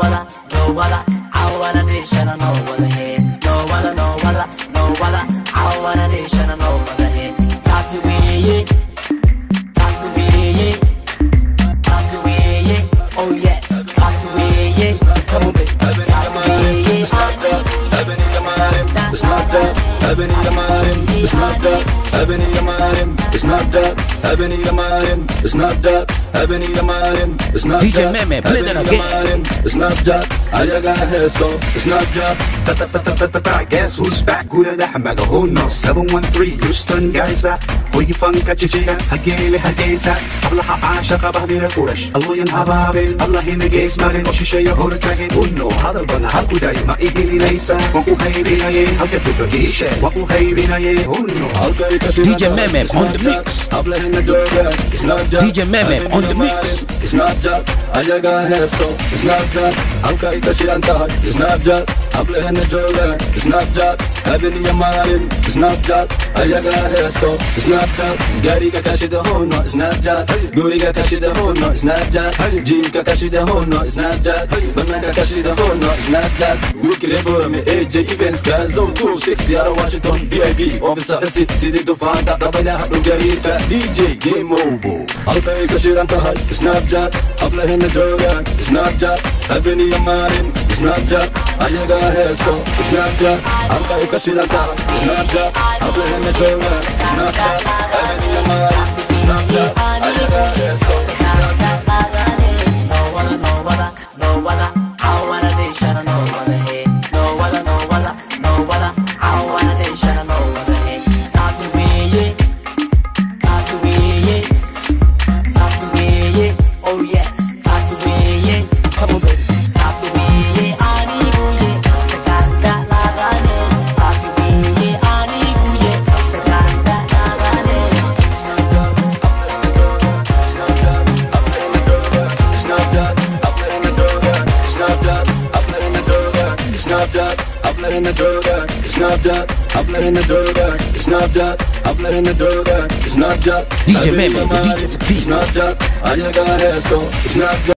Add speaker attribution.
Speaker 1: wala, no wala. I wanna nation, no wala hey. No wala, no wala, no wala. I wanna nation, no wala hey. Talk to me, talk to me, talk to me. Oh yes, talk to me. Come on, baby.
Speaker 2: It's not that, Ebony Yamarim, it's not that, Ebony Yamarim, it's not that, Ebony Yamarim, it's not that, Ebony Yamarim, it's not that,
Speaker 3: DJ Meme, play that again.
Speaker 2: It's not that, I got a hair so, it's not that.
Speaker 4: Guess who's back? Gura da hamaga hono 713 Houston Gaza وي فانكا تشيجا هجيلي هجيسا الله عاشق بهدير قرش الله ينهبابين الله ينجيس مارين وشيشة يهور تاهين ونو هذا البنا هاكو داي ما إيجيني ليسا وكو هايبينا يه هاكا تتوهيشة وكو هايبينا يه ونو
Speaker 3: DJ Meme on the mix. DJ Meme on the mix.
Speaker 2: It's not that, I got a hair so, it's not that, I'm going to shit and talk, it's not that, I'm playing the joker, it's not that, Ebony Yamarim, it's not that, I got a hair so, it's not that, Gary Kakashi the whole no, it's not that, Guri Kakashi the whole no, it's not that, Jim Kakashi the whole no, it's not that, Bana Kakashi the whole no, it's not that, Wiki Lebora me AJ events, guys, so 260 out of Washington, BIB, Officer City to find out, Tabella Hadu Garita, DJ, Game Over, I'll take a shit and talk, it's not that, I'm playing the joker, it's not that, Ebony Yamarim, it's not that, I got a hair so, it's not that, I'm going to shit and talk, it's not that, I'm playing the joker, it's not that, Ebony Yamarim, it's not that, I got a hair so, it's not that.
Speaker 1: No wala, no wala, no wala. I wanna nation, no wala hey. No wala, no wala, no wala. I wanna nation, no wala hey. Talk to me, yeah. Talk to me, yeah. Talk to me, yeah. Oh yes, talk to me, yeah. Come on, baby. Talk to me, yeah. I need you, yeah. Takanda lagane. Talk to me, yeah. I need you, yeah. Takanda lagane.
Speaker 2: It's not that, I'm playing the joker, it's not that, I'm playing the joker, it's not that, I'm playing the joker, it's not that, I'm playing the joker, it's not that, I'm playing the joker, it's not that,
Speaker 3: DJ Meme, the DJ for the beat.
Speaker 2: it's not that, I got a hair so, it's not that.